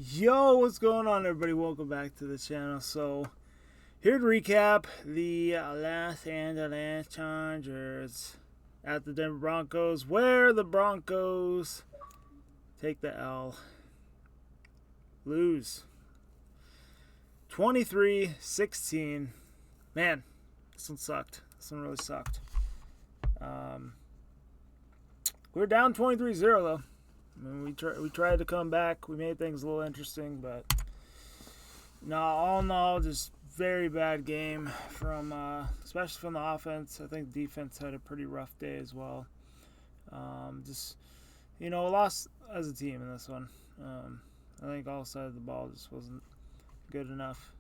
Yo, what's going on, everybody? Welcome back to the channel. So, here to recap the Los Angeles Chargers at the Denver Broncos, where the Broncos take the L, lose 23-16. Man, this one sucked. This one really sucked. We were down 23-0 though. I mean, we tried to come back. We made things a little interesting, but no, all in all, just very bad game from, especially from the offense. I think the defense had a pretty rough day as well. Lost as a team in this one. I think all sides of the ball just wasn't good enough.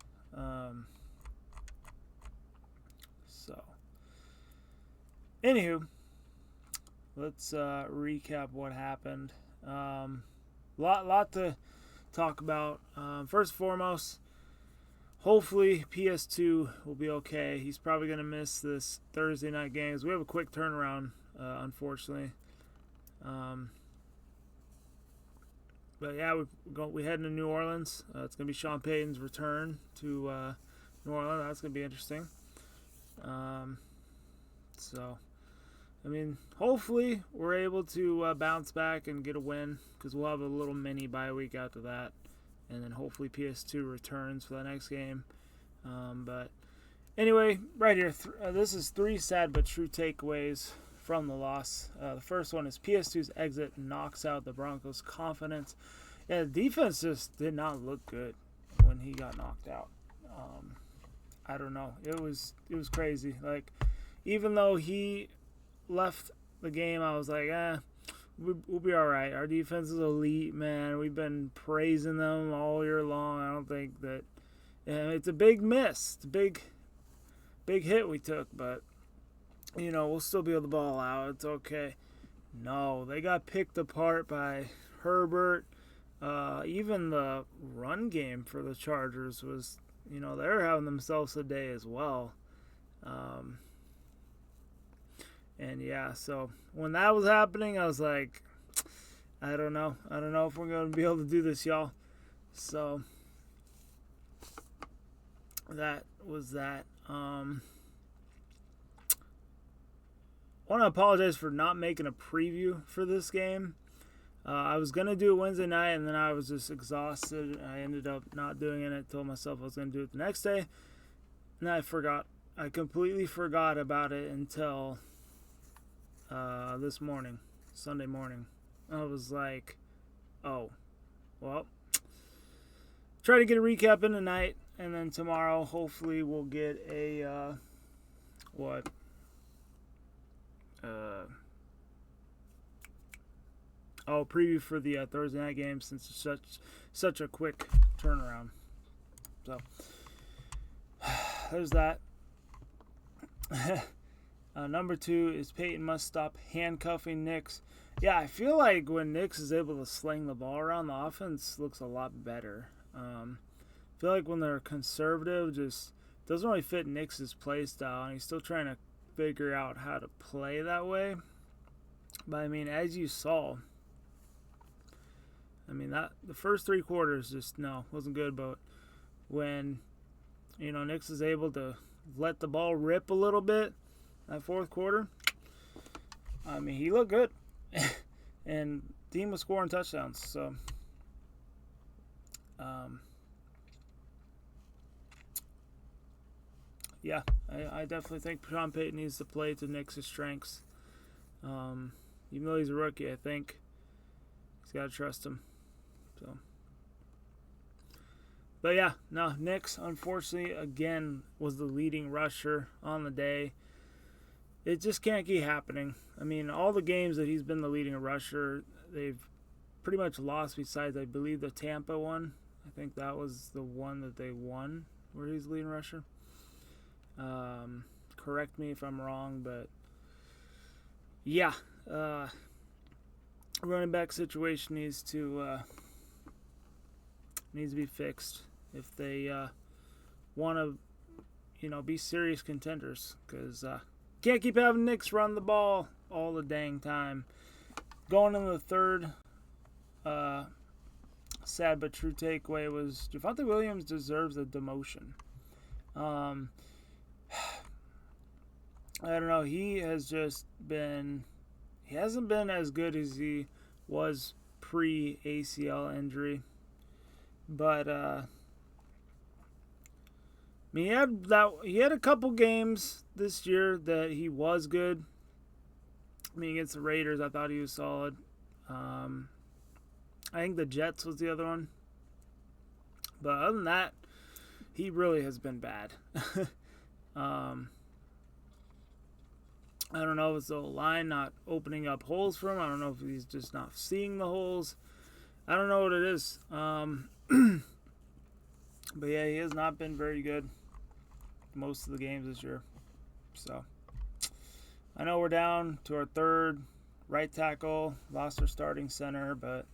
Anywho, let's recap what happened. Lot to talk about. First and foremost, hopefully PS2 will be okay. He's probably going to miss this Thursday night games. We have a quick turnaround, unfortunately. But yeah, we head into New Orleans. It's going to be Sean Payton's return to New Orleans. That's going to be interesting. I mean, hopefully we're able to bounce back and get a win, because we'll have a little mini bye week after that. And then hopefully PS2 returns for the next game. But anyway, right here, this is 3 sad but true takeaways from the loss. The first one is PS2's exit knocks out the Broncos' confidence. Yeah, the defense just did not look good when he got knocked out. I don't know. It was crazy. Like, even though he left the game, I was like, we'll be all right. Our defense is elite, man. We've been praising them all year long. I don't think that it's a big miss. It's a big hit we took, but we'll still be able to ball out. It's okay. No, they got picked apart by Herbert. Even the run game for the Chargers was, they were having themselves a day as well. And yeah, so when that was happening, I was like, I don't know if we're going to be able to do this, y'all. So that was that. I want to apologize for not making a preview for this game. I was going to do it Wednesday night, and then I was just exhausted. I ended up not doing it. I told myself I was going to do it the next day, and I forgot. I completely forgot about it until this morning, Sunday morning. I was like, oh, well, try to get a recap in tonight, and then tomorrow hopefully we'll get a preview for the Thursday night game, since it's such a quick turnaround. So there's that. Number 2 is Peyton must stop handcuffing Nix. Yeah, I feel like when Nix is able to sling the ball around, the offense looks a lot better. I feel like when they're conservative, just doesn't really fit Nix's play style, and he's still trying to figure out how to play that way. But I mean, as you saw, that the first 3 quarters just wasn't good. But when Nix is able to let the ball rip a little bit, that 4th quarter, he looked good, and the team was scoring touchdowns. So, yeah, I definitely think Sean Payton needs to play to Nix's strengths. Even though he's a rookie, I think he's got to trust him. So, but yeah, no, Nix, unfortunately, again, was the leading rusher on the day. It just can't keep happening. All the games that he's been the leading rusher, they've pretty much lost, besides, I believe, the Tampa one. I think that was the one that they won, where he's the leading rusher. Correct me if I'm wrong, but yeah, running back situation needs to be fixed if they want to, be serious contenders, because can't keep having Nix run the ball all the dang time. Going into the third sad but true takeaway was Javonte Williams deserves a demotion. I don't know. He hasn't been as good as he was pre-ACL injury. But I mean, he had a couple games this year that he was good. I mean, against the Raiders, I thought he was solid. I think the Jets was the other one. But other than that, he really has been bad. I don't know if it's the line not opening up holes for him. I don't know if he's just not seeing the holes. I don't know what it is. But yeah, he has not been very good most of the games this year. So I know we're down to our third right tackle, lost our starting center, but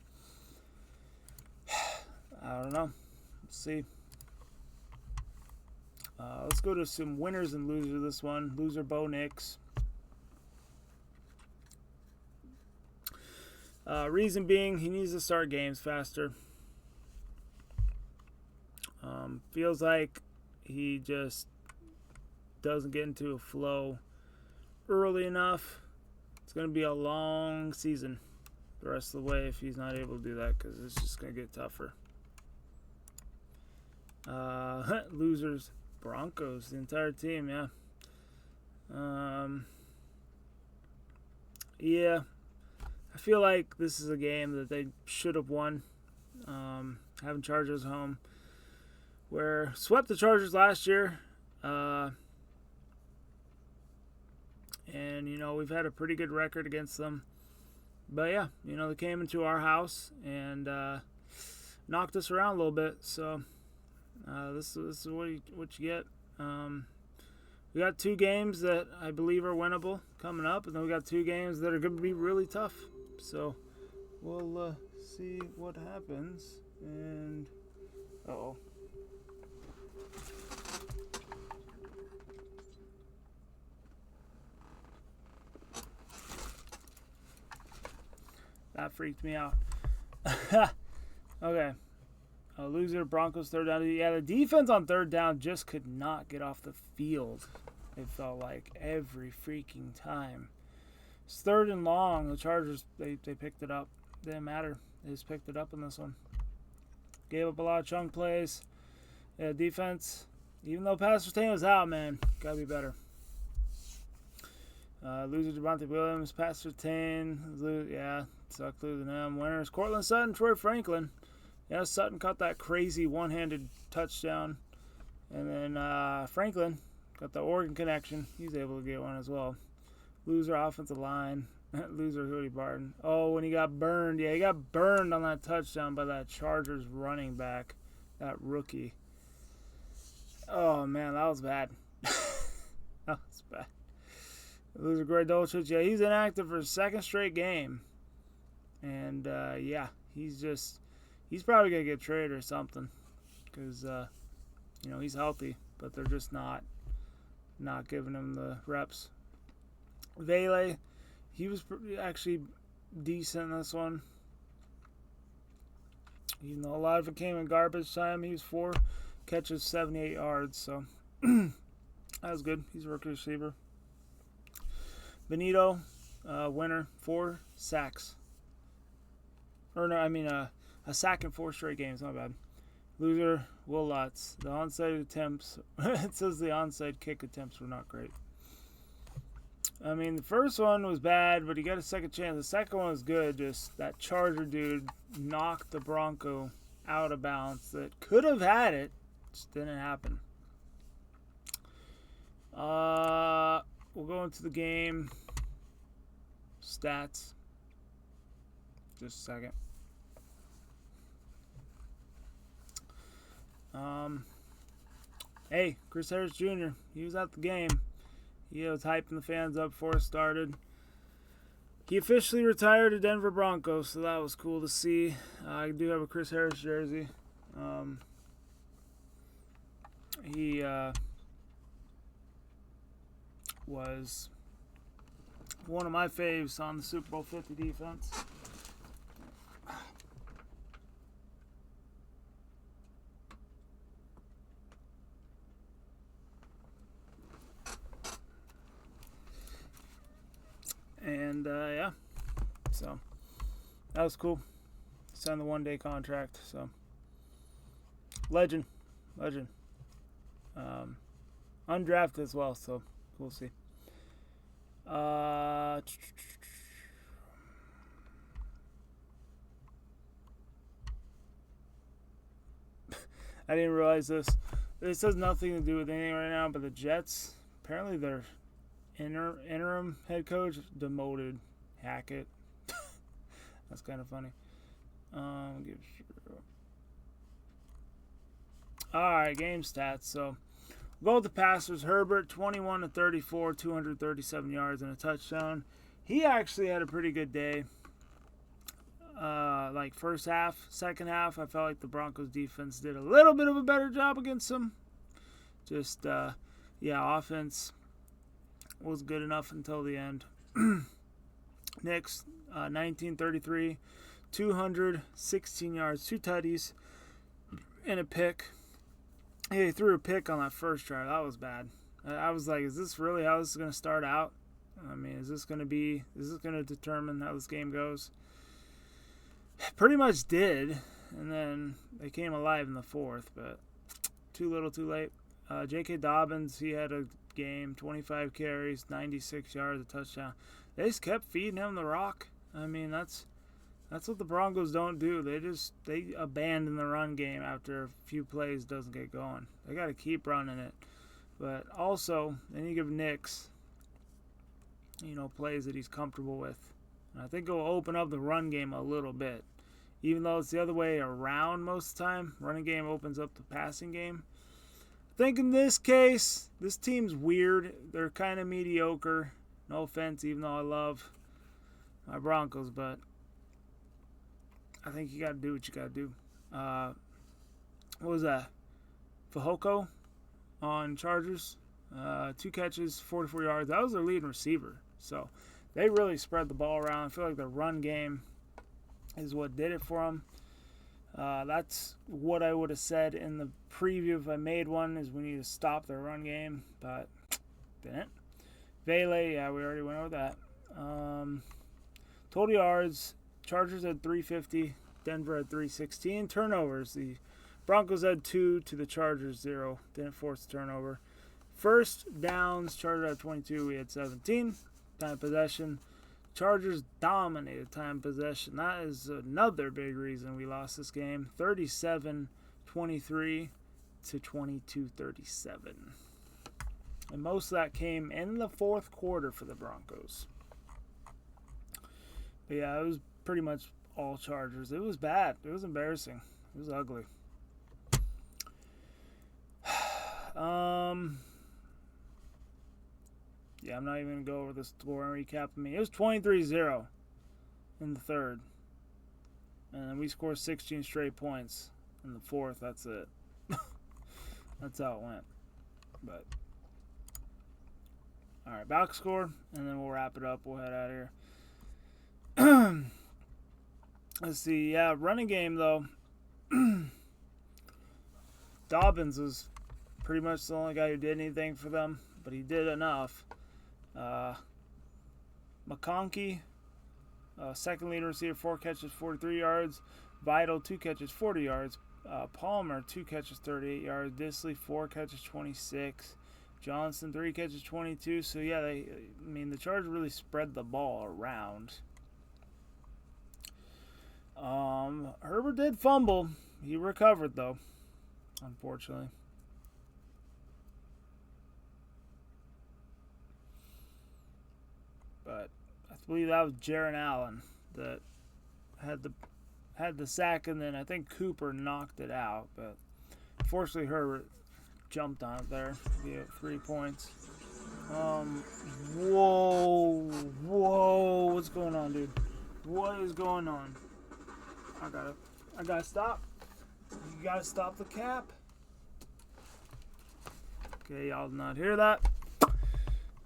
I don't know. Let's see. Let's go to some winners and losers this one. Loser Bo Nix. Reason being, he needs to start games faster. Feels like he just doesn't get into a flow early enough. It's going to be a long season the rest of the way if he's not able to do that, because it's just going to get tougher. Losers, Broncos, the entire team, yeah. Yeah, I feel like this is a game that they should have won. Having Chargers home, where swept the Chargers last year, and we've had a pretty good record against them. But yeah, they came into our house and knocked us around a little bit. So this is what you get. We got 2 games that I believe are winnable coming up, and then we got 2 games that are going to be really tough. So we'll see what happens. And that freaked me out. Okay. Loser, Broncos, third down. Yeah, the defense on third down just could not get off the field. It felt like every freaking time. It's third and long. The Chargers, they picked it up. Didn't matter. They just picked it up in this one. Gave up a lot of chunk plays. Yeah, defense, even though Pastor Tane was out, man, got to be better. Loser, Javonte Williams, Pastor Tane. Sucked losing them. Winners, Cortland Sutton, Troy Franklin. Yeah, Sutton caught that crazy one-handed touchdown. And then Franklin got the Oregon connection. He's able to get one as well. Loser, offensive line. Loser, Hoodie Barton. Oh, when he got burned. Yeah, he got burned on that touchdown by that Chargers running back. That rookie. Oh, man, that was bad. That was bad. Loser, Greg Dulcich. Yeah, he's inactive for a second straight game. And, he's probably going to get traded or something. Because, he's healthy. But they're just not giving him the reps. Vele, he was actually decent in this one. Even though a lot of it came in garbage time, he was 4 catches, 78 yards. So, that was good. He's a rookie receiver. Benito, winner, 4 sacks. A sack in 4 straight games. Not bad. Loser, Will Lutz. The onside attempts, it says the onside kick attempts were not great. I mean, the first one was bad, but he got a second chance. The second one was good. Just that Charger dude knocked the Bronco out of bounds. That could have had it. Just didn't happen. We'll go into the game. Stats. Just a second. Hey, Chris Harris Jr., he was at the game. He was hyping the fans up before it started. He officially retired to Denver Broncos, so that was cool to see. I do have a Chris Harris jersey. He was one of my faves on the Super Bowl 50 defense. yeah, so that was cool. Signed the 1-day contract. So legend. Undrafted as well, so we'll see. I didn't realize this. This has nothing to do with anything right now, but the Jets, apparently their interim head coach demoted Hackett. That's kind of funny. Alright, game stats. So, we'll go with the passers. Herbert, 21-34, 237 yards and a touchdown. He actually had a pretty good day. Like first half, second half, I felt like the Broncos defense did a little bit of a better job against them. Just, offense was good enough until the end. Knicks, 19-33, 216 yards, 2 tutties, and a pick. He threw a pick on that first drive. That was bad. I was like, is this really how this is going to start out? I mean, is this going to determine how this game goes? Pretty much did, and then they came alive in the fourth, but too little, too late. J.K. Dobbins, he had a game, 25 carries, 96 yards, a touchdown. They just kept feeding him the rock. I mean, that's what the Broncos don't do. They abandon the run game after a few plays doesn't get going. They got to keep running it. But also, then you give Knicks, plays that he's comfortable with. And I think it'll open up the run game a little bit. Even though it's the other way around most of the time, running game opens up the passing game. I think in this case, this team's weird. They're kind of mediocre. No offense, even though I love my Broncos, but I think you got to do what you got to do. What was that? Fehoko on Chargers. 2 catches, 44 yards. That was their leading receiver. So they really spread the ball around. I feel like the run game is what did it for them. That's what I would have said in the preview if I made one, is we need to stop their run game, but didn't. Vele, yeah, we already went over that. Total yards, Chargers had 350, Denver had 316. Turnovers, the Broncos had 2 to the Chargers 0. Didn't force a turnover. First downs, Chargers had 22, we had 17. Time possession, Chargers dominated time possession. That is another big reason we lost this game. 37-23 to 22-37. And most of that came in the fourth quarter for the Broncos. But yeah, it was pretty much all Chargers. It was bad. It was embarrassing. It was ugly. Yeah, I'm not even going to go over the score and recap. It was 23-0 in the third. And then we scored 16 straight points in the fourth. That's it. That's how it went. But all right, box score, and then we'll wrap it up. We'll head out of here. Let's see. Yeah, running game, though. Dobbins was pretty much the only guy who did anything for them, but he did enough. McConkey, second leading receiver, 4 catches, 43 yards. Vital, 2 catches, 40 yards. Palmer, 2 catches, 38 yards. Disley, 4 catches, 26. Johnson, 3 catches, 22. So, yeah, the Chargers really spread the ball around. Herbert did fumble. He recovered, though, unfortunately. But I believe that was Jaron Allen that had the sack, and then I think Cooper knocked it out. But fortunately, Herbert jumped on it there to get 3 points. Whoa, what's going on, dude? What is going on? I gotta stop. You gotta stop the cap. Okay, y'all did not hear that.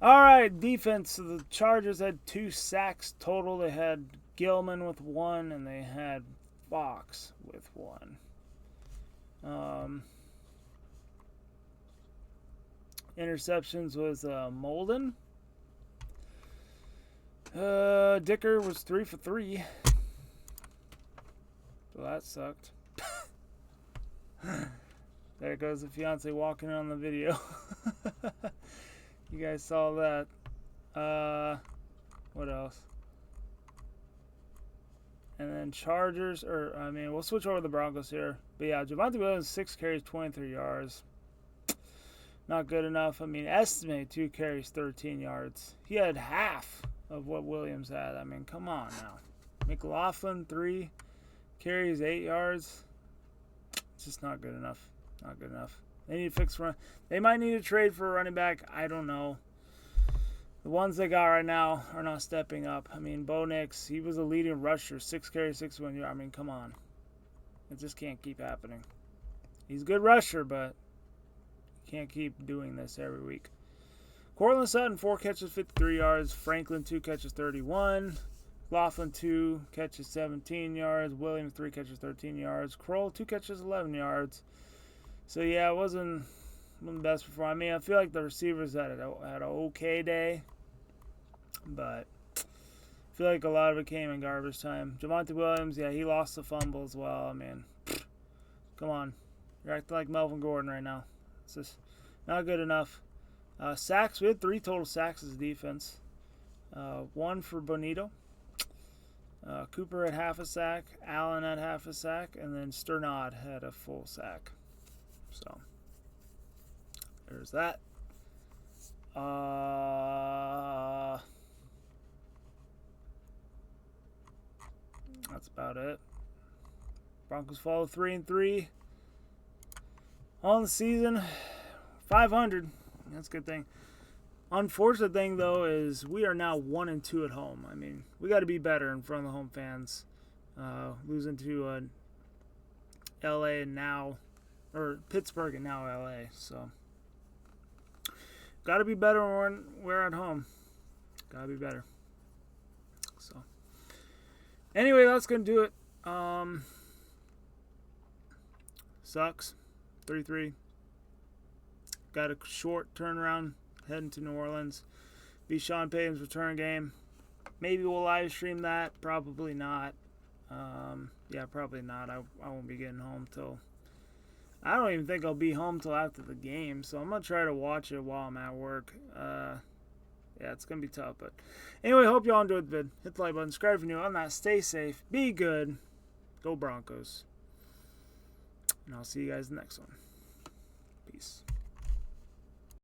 All right, defense. So the Chargers had 2 sacks total. They had Gilman with 1, and they had Fox with 1. Interceptions was Molden. Dicker was 3 for 3. So that sucked. There goes the fiance walking in on the video. You guys saw that. What else? And then Chargers, we'll switch over to the Broncos here. But yeah, Javonte Williams, 6 carries, 23 yards. Not good enough. I mean, estimate 2 carries, 13 yards. He had half of what Williams had. I mean, come on now. McLaughlin, 3 carries, 8 yards. It's just not good enough. Not good enough. They need to fix run. They might need to trade for a running back. I don't know. The ones they got right now are not stepping up. I mean, Bo Nix, he was a leading rusher, 6 carries, 61 yards. I mean, come on. It just can't keep happening. He's a good rusher, but you can't keep doing this every week. Cortland Sutton, 4 catches, 53 yards. Franklin, 2 catches, 31. Laughlin, 2 catches, 17 yards. Williams, 3 catches, 13 yards. Kroll, 2 catches, 11 yards. So, yeah, it wasn't the best performance. I mean, I feel like the receivers had an okay day, but I feel like a lot of it came in garbage time. Javonte Williams, yeah, he lost the fumble as well. I mean, come on. You're acting like Melvin Gordon right now. It's just not good enough. Sacks, we had 3 total sacks as a defense. 1 for Bonito. Cooper had half a sack. Allen had half a sack. And then Sternad had a full sack. So, there's that. That's about it. Broncos fall 3-3 on the season. 500. That's a good thing. Unfortunate thing though is we are now 1-2 at home. I mean, we got to be better in front of the home fans. Losing to LA and now, or Pittsburgh and now LA. So got to be better when we're at home. Got to be better. So anyway, that's gonna do it. Sucks. 3-3. Got a short turnaround heading to New Orleans. Be Sean Payton's return game. Maybe we'll live stream that. Probably not. Yeah, probably not. I won't be getting home till... I don't even think I'll be home till after the game. So I'm going to try to watch it while I'm at work. Yeah, it's going to be tough. But anyway, hope y'all enjoyed the vid. Hit the like button. Subscribe if you're new. On that, stay safe. Be good. Go Broncos. And I'll see you guys in the next one.